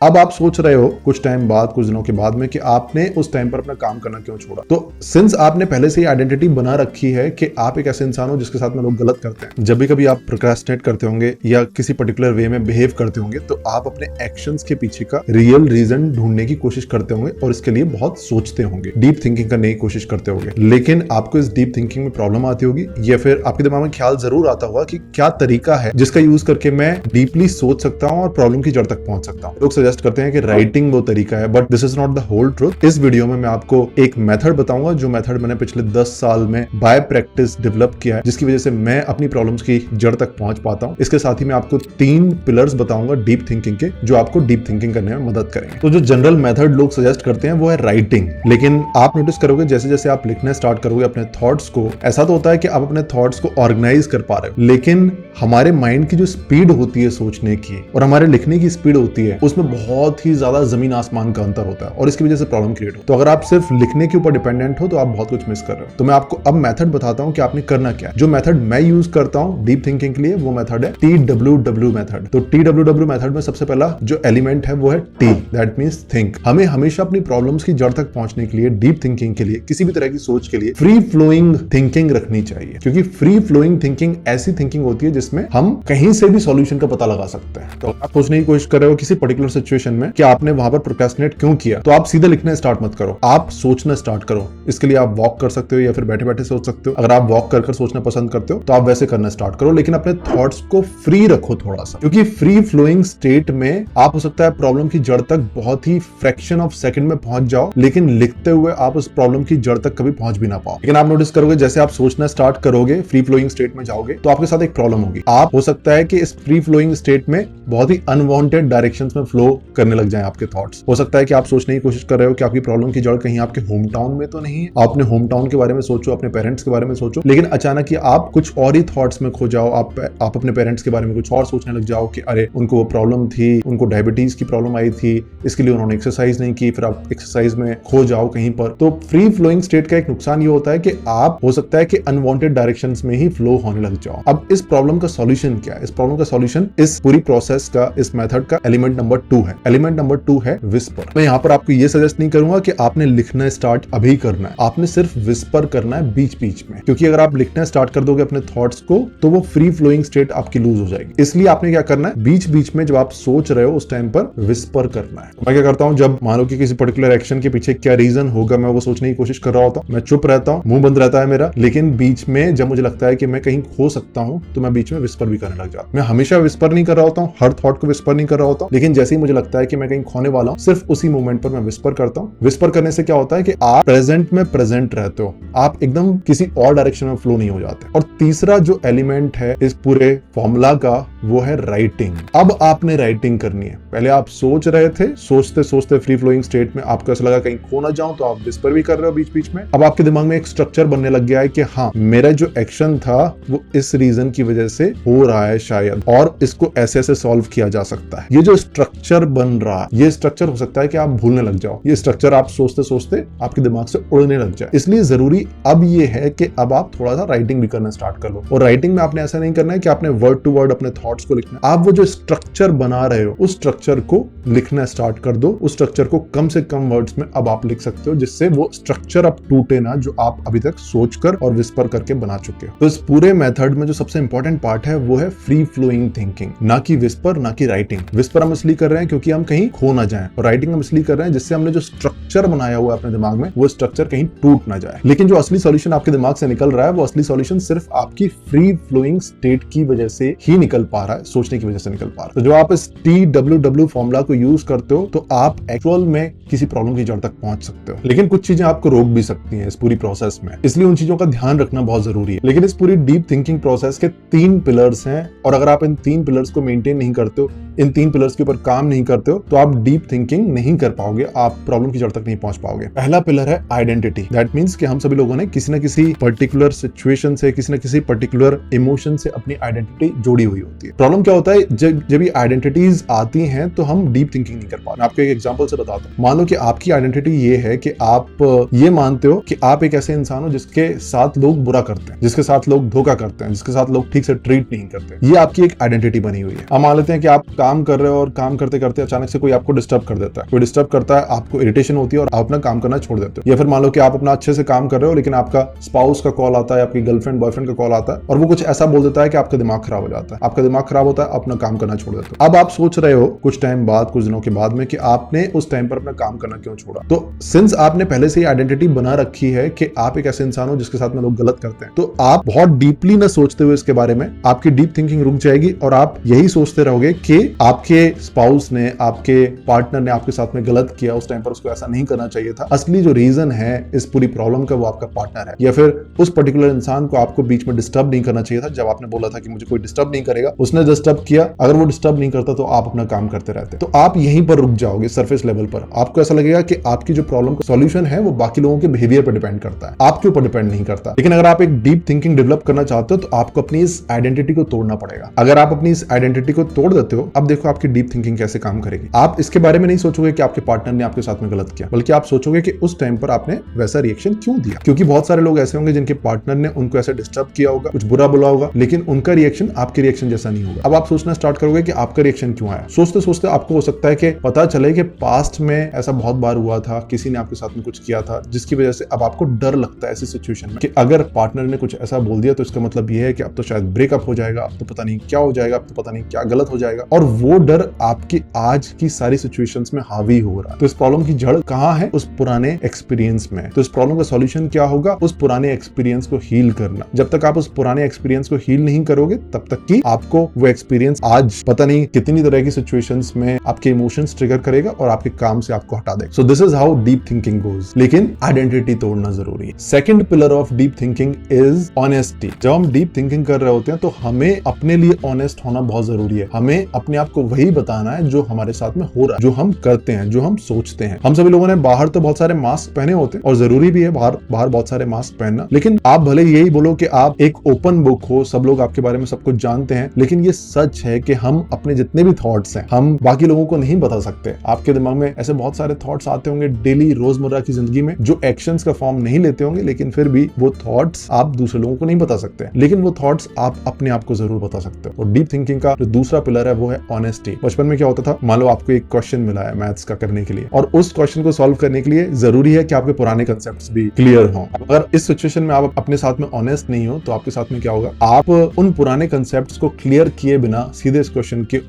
अब आप सोच रहे हो कुछ टाइम बाद, कुछ दिनों के बाद में, कि आपने उस टाइम पर अपना काम करना क्यों छोड़ा। तो सिंस आपने पहले से ही आइडेंटिटी बना रखी है कि आप एक ऐसे इंसान हो जिसके साथ में लोग गलत करते हैं, जब भी कभी आप प्रोक्रेस्टिनेट करते होंगे या किसी पर्टिकुलर वे में बिहेव करते होंगे, तो आप अपने एक्शंस के पीछे का रियल रीजन ढूंढने की कोशिश करते होंगे और इसके लिए बहुत सोचते होंगे, डीप थिंकिंग करने की कोशिश करते होंगे। लेकिन आपको इस डीप थिंकिंग में प्रॉब्लम आती होगी, या फिर आपके दिमाग में ख्याल जरूर आता होगा कि क्या तरीका है जिसका यूज करके मैं डीपली सोच सकता हूं और प्रॉब्लम की जड़ तक पहुंच सकता हूं। लोग सजेस्ट करते हैं कि राइटिंग वो तरीका है, but this is not the whole truth. इस वीडियो में मैं आपको एक मेथड बताऊंगा, जो मेथड मैंने पिछले 10 साल में बाय प्रैक्टिस डेवलप किया है, जिसकी वजह से मैं अपनी प्रॉब्लम्स की जड़ तक पहुंच पाता हूं। इसके साथ ही मैं आपको 3 पिलर्स बताऊंगा डीप थिंकिंग के, जो आपको डीप थिंकिंग करने में मदद करेंगे। तो जो जनरल मेथड लोग सजेस्ट करते हैं वो है राइटिंग, लेकिन आप नोटिस करोगे जैसे जैसे आप लिखना स्टार्ट करोगे अपने थॉट्स को, ऐसा तो होता है कि आप अपने थॉट्स को ऑर्गेनाइज कर पा रहे हो, लेकिन हमारे माइंड की जो स्पीड होती है सोचने की और हमारे लिखने की स्पीड होती है, उसमें बहुत ही ज्यादा जमीन आसमान का अंतर होता है और इसकी वजह से प्रॉब्लम क्रिएट हो। तो अगर आप सिर्फ लिखने के ऊपर डिपेंडेंट हो तो आप बहुत कुछ मिस कर रहे हो। तो मैं आपको अब मेथड बताता हूं कि आपने करना क्या है। जो मेथड मैं यूज करता हूं डीप थिंकिंग के लिए, वो मेथड है TWW मेथड। तो TWW मेथड में सबसे पहला जो एलिमेंट है वो है T, दैट मींस थिंक। हमें हमेशा अपनी प्रॉब्लम्स की जड़ तक पहुंचने के लिए, डीप थिंकिंग के लिए, किसी भी तरह की सोच के लिए फ्री फ्लोइंग थिंकिंग रखनी चाहिए, क्योंकि फ्री फ्लोइंग थिंकिंग ऐसी थिंकिंग होती है जिसमें हम कहीं से भी सॉल्यूशन का पता लगा सकते हैं। तो आप सोचने की कोशिश कर रहे हो किसी पर्टिकुलर सिचुएशन में कि आपने वहां पर प्रोक्रेस्टिनेट क्यों किया, तो आप सीधे लिखना स्टार्ट मत करो, आप सोचना स्टार्ट करो। इसके लिए आप वॉक कर सकते हो या फिर बैठे बैठे सोच सकते हो। अगर आप वॉक कर सोचना पसंद करते हो तो आप वैसे करना स्टार्ट करो, लेकिन अपने थॉट्स को फ्री रखो थोड़ा सा, क्योंकि फ्री फ्लोइंग स्टेट में आप हो सकता है प्रॉब्लम की जड़ तक बहुत ही फ्रैक्शन ऑफ सेकंड में पहुंच जाओ, लेकिन लिखते हुए आप उस प्रॉब्लम की जड़ तक कभी पहुंच भी ना पाओ। लेकिन आप नोटिस करोगे जैसे आप सोचना स्टार्ट करोगे, फ्री फ्लोइंग स्टेट में जाओगे, तो आपके साथ एक प्रॉब्लम होगी। आप हो सकता है कि इस फ्री फ्लोइंग स्टेट में बहुत ही अनवांटेड डायरेक्शंस में फ्लो करने लग जाएं आपके थॉट्स। हो सकता है कि आप सोचने की कोशिश कर रहे हो कि आपकी प्रॉब्लम की जड़ कहीं आपके होम टाउन में तो नहीं है। आप अपने होम टाउन के बारे में सोचो, अपने पेरेंट्स के बारे में सोचो, लेकिन अचानक ही आप कुछ और ही थॉट्स में खो जाओ। आप अपने पेरेंट्स के बारे में कुछ और सोचने लग जाओ कि अरे उनको वो प्रॉब्लम थी, उनको डायबिटीज की प्रॉब्लम आई थी, इसके लिए उन्होंने एक्सरसाइज नहीं की, फिर आप एक्सरसाइज में खो जाओ कहीं पर। तो फ्री फ्लोइंग स्टेट का एक नुकसान ये होता है कि आप हो सकता है कि अनवांटेड डायरेक्शंस में ही फ्लो होने लग जाओ। अब इस प्रॉब्लम का सॉल्यूशन क्या है? इस प्रॉब्लम का सॉल्यूशन इस पूरी प्रोसेस का, इस मेथड का एलिमेंट नंबर 2 है। एलिमेंट नंबर 2 है विस्पर। मैं यहाँ पर आपको ये सजेस्ट नहीं करूंगा कि आपने लिखना स्टार्ट अभी करना है, आपने सिर्फ विस्पर करना है बीच बीच में, क्योंकि अगर आप लिखना स्टार्ट कर दोगे अपने थॉट्स को तो वो फ्री फ्लोइंग स्टेट आपकी लूज हो जाएगी। इसलिए आपने क्या करना है, बीच बीच में जब आप सोच रहे हो उस टाइम पर विस्पर करना है। मैं क्या करता हूं, जब मानो कि किसी पर्टिकुलर एक्शन के पीछे क्या रीजन होगा, मैं वो सोचने की कोशिश कर रहा होता हूं, मैं चुप रहता हूं, मुंह बंद रहता है मेरा, लेकिन बीच में जब मुझे लगता है कि मैं कहीं खो सकता हूं तो मैं बीच में विस्पर भी करने लग जाता हूं। मैं हमेशा विस्पर नहीं कर रहा होता हूं, हर थॉट को विस्पर नहीं कर रहा होता हूं, लेकिन जैसे ही मुझे लगता है कि मैं कहीं खोने वाला हूं, सिर्फ उसी मोमेंट पर मैं विस्पर करता हूं। विस्पर करने से क्या होता है कि आप प्रेजेंट में प्रेजेंट रहते हो, आप एकदम किसी और डायरेक्शन में फ्लो नहीं हो जाते। और तीसरा जो एलिमेंट है इस पूरे फॉर्मूला का, वो है राइटिंग। अब आपने राइटिंग करनी है। पहले आप सोच रहे थे, सोचते सोचते फ्री फ्लोइंग स्टेट में आपको ऐसा लगा कहीं खो ना जाऊं, तो आप विस्पर भी कर रहे हो बीच बीच में। अब आपके दिमाग में एक स्ट्रक्चर बनने लग गया है कि हाँ, मेरा जो एक्शन था वो इस रीजन की वजह से हो रहा है शायद, और इसको ऐसे ऐसे सॉल्व किया जा सकता है। ये जो स्ट्रक्चर बन रहा है, ये स्ट्रक्चर हो सकता है कि आप भूलने लग जाओ। ये स्ट्रक्चर आप सोचते सोचते आपके दिमाग से उड़ने लग जाए। इसलिए जरूरी अब ये है कि अब आप थोड़ा सा राइटिंग भी करना स्टार्ट कर लो। और राइटिंग में आपने ऐसा नहीं करना है कि आपने वर्ड टू वर्ड अपने थॉट्स को लिखना है। आप वो जो स्ट्रक्चर बना रहे हो उस स्ट्रक्चर को लिखना स्टार्ट कर दो। उस स्ट्रक्चर को कम से कम वर्ड्स में अब आप लिख सकते हो, जिससे वो स्ट्रक्चर अब टूटे ना, जो आप अभी तक सोचकर और विस्पर करके बना चुके हो। तो इस पूरे मेथड में जो सबसे इंपॉर्टेंट पार्ट है वो है फ्री फ्लोइंग थिंकिंग, ना कि विस्पर, ना कि राइटिंग। विस्पर हम इसलिए कर रहे हैं क्योंकि हम कहीं खो ना जाएं, और राइटिंग हम इसलिए कर रहे हैं जिससे हमने जो स्ट्रक्चर बनाया हुआ है अपने दिमाग में, वो स्ट्रक्चर कहीं टूट ना जाए। लेकिन जो असली सॉल्यूशन आपके दिमाग से निकल रहा है, वो असली सॉल्यूशन सिर्फ आपकी फ्री फ्लोइंग स्टेट की वजह से ही निकल पा रहा है, सोचने की वजह से निकल पा रहा है। तो जो आप इस TWW फॉर्मूला को यूज करते हो, तो आप एक्चुअल में किसी प्रॉब्लम की जड़ तक पहुंच सकते हो। लेकिन कुछ चीजें आपको रोक भी सकती हैं इस पूरी प्रोसेस में, इसलिए उन चीजों का ध्यान रखना बहुत जरूरी है। लेकिन इस पूरी डीप थिंकिंग प्रोसेस के 3 पिलर्स हैं, और अगर आप इन 3 पिलर्स को मेंटेन नहीं करते हो, इन 3 पिलर्स के ऊपर काम नहीं करते हो, तो आप डीप थिंकिंग नहीं कर पाओगे, आप प्रॉब्लम की जड़ तक नहीं पहुंच पाओगे। पहला पिलर है आइडेंटिटी। दैट मींस कि हम सभी लोगों ने किसी न किसी पर्टिकुलर सिचुएशन से, किसी न किसी पर्टिकुलर इमोशन से अपनी आइडेंटिटी जोड़ी हुई होती है। प्रॉब्लम क्या होता है, जब ये आइडेंटिटीज आती हैं तो हम डीप थिंकिंग नहीं कर पाते। मैं आपको एक एग्जांपल से बताता हूं। मान लो कि आपकी आइडेंटिटी ये है कि आप ये मानते हो कि आप एक ऐसे इंसान हो जिसके साथ लोग बुरा करते हैं, जिसके साथ लोग धोखा करते हैं, जिसके साथ लोग ठीक से ट्रीट नहीं करते। ये आपकी एक आइडेंटिटी बनी हुई है। अब मान लेते हैं कि आप काम कर रहे हो और काम करते करते अचानक से कोई आपको डिस्टर्ब कर देता है, कोई डिस्टर्ब करता है, आपको इरिटेशन होती है और आप अपना काम करना छोड़ देते हो। या फिर मान लो कि आप अपना अच्छे से काम कर रहे हो लेकिन आपका स्पाउस का कॉल आता है, आपकी गर्लफ्रेंड बॉयफ्रेंड का कॉल आता है और वो कुछ ऐसा बोल देता है कि आपका दिमाग खराब हो जाता है, आपका दिमाग खराब होता है, अपना काम करना छोड़ देते हो। अब आप सोच रहे हो कुछ टाइम बाद, कुछ दिनों के बाद में कि आपने उस टाइम पर अपना काम करना क्यों छोड़ा। तो सिंस आपने पहले से ही आइडेंटिटी बना रखी है कि आप एक ऐसे इंसान हो जिसके साथ में लोग गलत करते हैं, तो आप बहुत डीपली ना सोचते हुए इसके बारे में आपकी डीप थिंकिंग रुक जाएगी और आप यही सोचते रहोगे कि आपके स्पाउस ने, आपके पार्टनर ने आपके साथ में गलत किया, उस टाइम पर उसको ऐसा नहीं करना चाहिए था। असली जो रीजन है इस पूरी प्रॉब्लम का वो आपका पार्टनर है, या फिर उस पर्टिकुलर इंसान को आपको बीच में डिस्टर्ब नहीं करना चाहिए था। जब आपने बोला था कि मुझे कोई डिस्टर्ब नहीं करेगा, उसने डिस्टर्ब किया, अगर वो डिस्टर्ब नहीं करता तो आप अपना काम करते रहते। तो आप यहीं पर रुक जाओगे सरफेस लेवल पर। आपको ऐसा लगेगा कि आपकी जो प्रॉब्लम का सॉल्यूशन है वो बाकी लोगों के बिहेवियर पर डिपेंड करता है, आपके ऊपर डिपेंड नहीं करता। लेकिन अगर आप एक डीप थिंकिंग डेवलप करना चाहते हो तो आपको अपनी इस आइडेंटिटी को तोड़ना पड़ेगा। अगर आप अपनी इस आइडेंटिटी को तोड़ देते हो, अब देखो आपकी डीप थिंकिंग कैसे काम करेगी। आप इसके बारे में नहीं सोचोगे कि आपके पार्टनर ने आपके साथ में गलत किया, बल्कि आप सोचोगे कि उस टाइम पर आपने वैसा रिएक्शन क्यों दिया। क्योंकि बहुत सारे लोग ऐसे होंगे जिनके पार्टनर ने उनको ऐसे डिस्टर्ब किया होगा, कुछ बुरा बोला होगा, लेकिन उनका रिएक्शन आपके रिएक्शन जैसा नहीं होगा। अब आप सोचना स्टार्ट करोगे कि आपका रिएक्शन क्यों आया। सोचते सोचते आपको हो सकता है कि पता चले कि पास्ट में ऐसा बहुत बार हुआ था, किसी ने आपके साथ में कुछ किया था जिसकी वजह से अब आपको डर लगता है ऐसी सिचुएशन में कि अगर पार्टनर ने कुछ ऐसा बोल दिया तो इसका मतलब ये है कि अब तो शायद ब्रेकअप हो जाएगा, अब तो पता नहीं क्या हो जाएगा, अब तो पता नहीं क्या गलत हो जाएगा। और वो डर आपकी आज की सारी सिचुएशंस में हावी हो रहा है। तो इस प्रॉब्लम की जड़ कहाँ है? उस पुराने एक्सपीरियंस में। तो इस प्रॉब्लम का सॉल्यूशन क्या होगा? उस पुराने एक्सपीरियंस को हील करना। जब तक आप उस पुराने एक्सपीरियंस को हील नहीं करोगे तब तक कि आपको वो एक्सपीरियंस आज पता नहीं कितनी तरह की सिचुएशंस में आपके इमोशंस ट्रिगर करेगा और आपके काम से आपको हटा देगा। So this is how deep thinking goes. लेकिन आइडेंटिटी तोड़ना जरूरी है। Second pillar of deep thinking is honesty. जब हम डीप थिंकिंग कर रहे होते हैं तो हमें अपने लिए ऑनेस्ट होना बहुत जरूरी है। हमें अपने आप को वही बताना है जो हमारे साथ में हो रहा है, जो हम करते हैं, जो हम सोचते हैं। हम सभी लोगों ने बाहर तो बहुत सारे मास्क पहने होते हैं और जरूरी भी है बाहर बहुत सारे मास्क पहनना, लेकिन आप भले यही बोलो कि आप एक ओपन बुक हो, सब लोग आपके बारे में सब कुछ जानते हैं, लेकिन ये सच है कि हम अपने जितने भी थॉट्स हैं हम बाकी लोगों को नहीं बता सकते। आपके दिमाग में ऐसे बहुत सारे थॉट्स आते होंगे डेली रोजमर्रा की जिंदगी में जो एक्शंस का फॉर्म नहीं लेते होंगे, लेकिन फिर भी वो थॉट्स आप दूसरे लोगों को नहीं बता सकते, लेकिन वो थॉट्स आप अपने आप को जरूर बता सकते हो। और डीप थिंकिंग का जो दूसरा पिलर है वो है ऑनेस्टी। बचपन में क्या होता था, मान लो आपको एक क्वेश्चन मिला है मैथ्स का करने के लिए, और उस क्वेश्चन को सॉल्व करने के लिए जरूरी है कि आपके पुराने कंसेप्ट्स भी क्लियर हों। अगर इस सिचुएशन में आप अपने साथ में ऑनेस्ट नहीं हो तो आपके साथ में क्या होगा, आप उन पुराने कंसेप्ट्स को क्लियर किए बिना सीधे इस क्वेश्चन के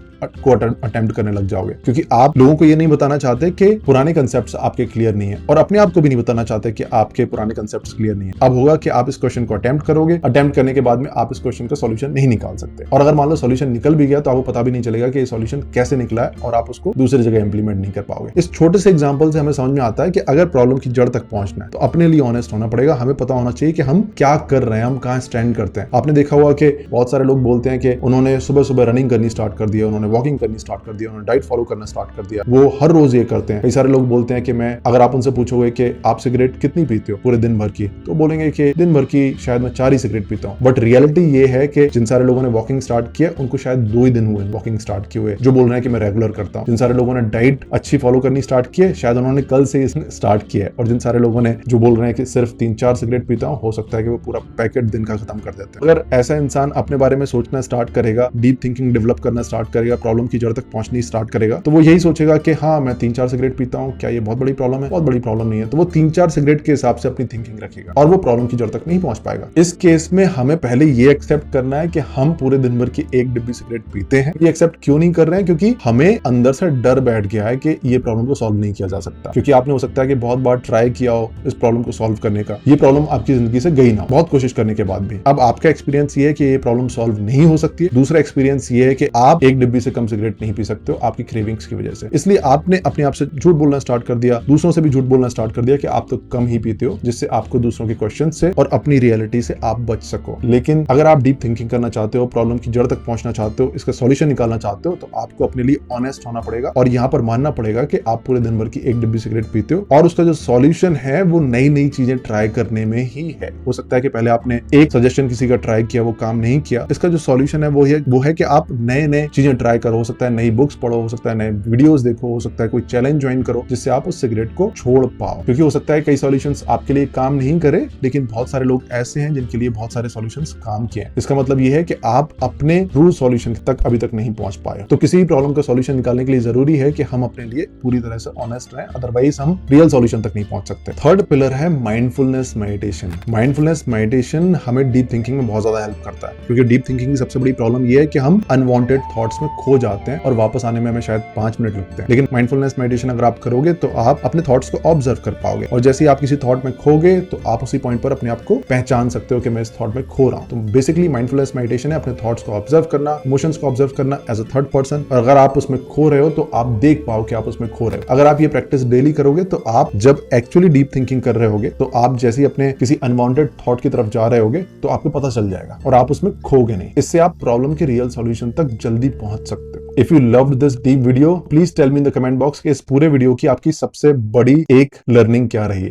को अटेम्प्ट करने लग जाओगे, क्योंकि आप लोगों को ये नहीं बताना चाहते कि पुराने कंसेप्ट्स आपके क्लियर नहीं है, और अपने आप को भी नहीं बताना चाहते कि आपके पुराने कंसेप्ट्स क्लियर नहीं है। अब होगा कि आप इस क्वेश्चन को अटेम्प्ट करोगे, अटेम्प्ट करने के बाद में आप इस क्वेश्चन का सॉल्यूशन नहीं निकाल सकते, और अगर मान लो सॉल्यूशन निकल भी गया तो आपको पता भी नहीं चलेगा कि ये सॉल्यूशन कैसे निकला है और आप उसको दूसरी जगह इंप्लीमेंट नहीं कर पाओगे। इस छोटे से एग्जाम्पल से हमें समझ में आता है कि अगर प्रॉब्लम की जड़ तक पहुंचना है तो अपने लिए ऑनेस्ट होना पड़ेगा। हमें पता होना चाहिए कि हम क्या कर रहे हैं, हम कहाँ स्टैंड करते हैं। आपने देखा हुआ कि बहुत सारे लोग बोलते हैं कि उन्होंने सुबह सुबह रनिंग करनी स्टार्ट कर दिया, उन्होंने वॉकिंग करनी स्टार्ट कर दिया, उन्होंने डाइट फॉलो करना स्टार्ट कर दिया, वो हर रोज ये करते हैं। कई सारे लोग बोलते हैं कि मैं, अगर आप उनसे पूछोगे कि आप सिगरेट कितनी पीते हो पूरे दिन भर की, तो बोलेंगे कि दिन भर की शायद मैं 4 ही सिगरेट पीता हूँ। बट रियलिटी ये है कि जिन सारे लोगों ने वॉकिंग स्टार्ट किया उनको शायद 2 ही दिन हुए वॉकिंग स्टार्ट किए हुए, जो बोल रहे हैं कि मैं रेगुलर करता हूँ। जिन सारे लोगों ने डाइट अच्छी फॉलो करनी स्टार्ट की है शायद उन्होंने कल से स्टार्ट किया है, और जिन सारे लोगों ने जो बोल रहे हैं कि सिर्फ 3-4 सिगरेट पीता हूँ, हो सकता है कि वो पूरा पैकेट दिन का खत्म कर देते हैं। अगर ऐसा इंसान अपने बारे में सोचना स्टार्ट करेगा, डीप थिंकिंग डेवलप करना स्टार्ट करेगा, प्रॉब्लम की जड़ तक पहुंचनी स्टार्ट करेगा, तो वो यही सोचेगा कि हाँ मैं 3-4 सिगरेट पीता हूँ, क्या ये बहुत बड़ी प्रॉब्लम है? बहुत बड़ी प्रॉब्लम नहीं है। तो वो 3-4 सिगरेट के हिसाब से अपनी थिंकिंग रखेगा और वो प्रॉब्लम की जड़ तक नहीं पहुंच पाएगा। इस केस में हमें पहले ये एक्सेप्ट करना है कि हम पूरे दिन भर की 1 डिब्बी सिगरेट पीते हैं। ये एक्सेप्ट क्यों नहीं कर रहे हैं? क्योंकि हमें अंदर से डर बैठ गया है कि ये प्रॉब्लम को सॉल्व नहीं किया जा सकता, क्योंकि आपने हो सकता है कि बहुत बार ट्राई किया हो इस प्रॉब्लम को सॉल्व करने का, ये प्रॉब्लम आपकी जिंदगी से गई ना हो, बहुत कोशिश करने के बाद भी। अब आपका एक्सपीरियंस ये है कि ये प्रॉब्लम सॉल्व नहीं हो सकती है। दूसरा एक्सपीरियंस ये है कि आप 1 डिब्बी से कम सिगरेट नहीं पी सकते हो आपकी क्रेविंग्स की वजह से। इसलिए आपने अपने आप से झूठ बोलना स्टार्ट कर दिया, दूसरों से भी झूठ बोलना स्टार्ट कर दिया कि आप तो कम ही पीते हो, जिससे आपको दूसरों के क्वेश्चन से और अपनी रियलिटी से आप बच सको। लेकिन अगर आप डीप थिंकिंग करना चाहते हो, प्रॉब्लम की जड़ तक पहुंचना चाहते हो, इसका सॉल्यूशन निकालना चाहते हो, तो आपको अपने लिए ऑनेस्ट होना पड़ेगा और यहाँ पर मानना पड़ेगा कि आप पूरे दिन भर की 1 डिब्बी सिगरेट पीते हो, और उसका जो सॉल्यूशन है वो नई नई चीजें ट्राई करने में ही है। हो सकता है कि पहले आपने एक सजेशन किसी का ट्राई किया, वो काम नहीं किया, इसका जो सॉल्यूशन है वो है कि आप नए नए चीजें ट्राई ट्राई करो, हो सकता है नई बुक्स पढ़ो, हो सकता है नए वीडियोस देखो, हो सकता है कोई चैलेंज ज्वाइन करो जिससे आप उस सिगरेट को छोड़ पाओ। क्योंकि हो सकता है कई सॉल्यूशंस आपके लिए काम नहीं करे, लेकिन बहुत सारे लोग ऐसे हैं जिनके लिए बहुत सारे सॉल्यूशंस काम किए हैं। इसका मतलब ये है कि आप अपने ट्रू सॉल्यूशन तक अभी तक नहीं पहुंच पाए। तो किसी भी प्रॉब्लम का सॉल्यूशन निकालने के लिए जरूरी है कि हम अपने लिए पूरी तरह से ऑनेस्ट रहें, अदरवाइज हम रियल सॉल्यूशन तक नहीं पहुंच सकते। थर्ड पिलर है माइंडफुलनेस मेडिटेशन। माइंडफुलनेस मेडिटेशन हमें डीप थिंकिंग में बहुत ज्यादा हेल्प करता है, क्योंकि डीप थिंकिंग की सबसे बड़ी प्रॉब्लम यह है कि हम अनवांटेड थॉट्स में खो जाते हैं और वापस आने में हमें शायद 5 मिनट लगते हैं। लेकिन माइंडफुलनेस मेडिटेशन अगर आप करोगे तो आप अपने थॉट्स को ऑब्जर्व कर पाओगे, और जैसे ही आप किसी थॉट में खोगे तो आप उसी पॉइंट पर अपने आप को पहचान सकते हो कि मैं इस थॉट में खो रहा हूं। तो बेसिकली माइंडफुलनेस मेडिटेशन है अपने थॉट्स को ऑब्जर्व करना, इमोशंस को ऑब्जर्व करना एज अ थर्ड पर्सन, और अगर आप उसमें खो रहे हो तो आप देख पाओ कि आप उसमें खो रहे हो। अगर आप ये प्रैक्टिस डेली करोगे तो आप जब एक्चुअली डीप थिंकिंग कर रहे होगे तो आप जैसे ही अपने किसी अनवांटेड थॉट की तरफ जा रहे होगे तो आपको पता चल जाएगा और आप उसमें खोगे नहीं। इससे आप प्रॉब्लम के रियल सॉल्यूशन तक जल्दी पहुंच सकते हो। If you loved this deep video, please tell me in the comment box कि इस पूरे वीडियो की आपकी सबसे बड़ी एक लर्निंग क्या रही है।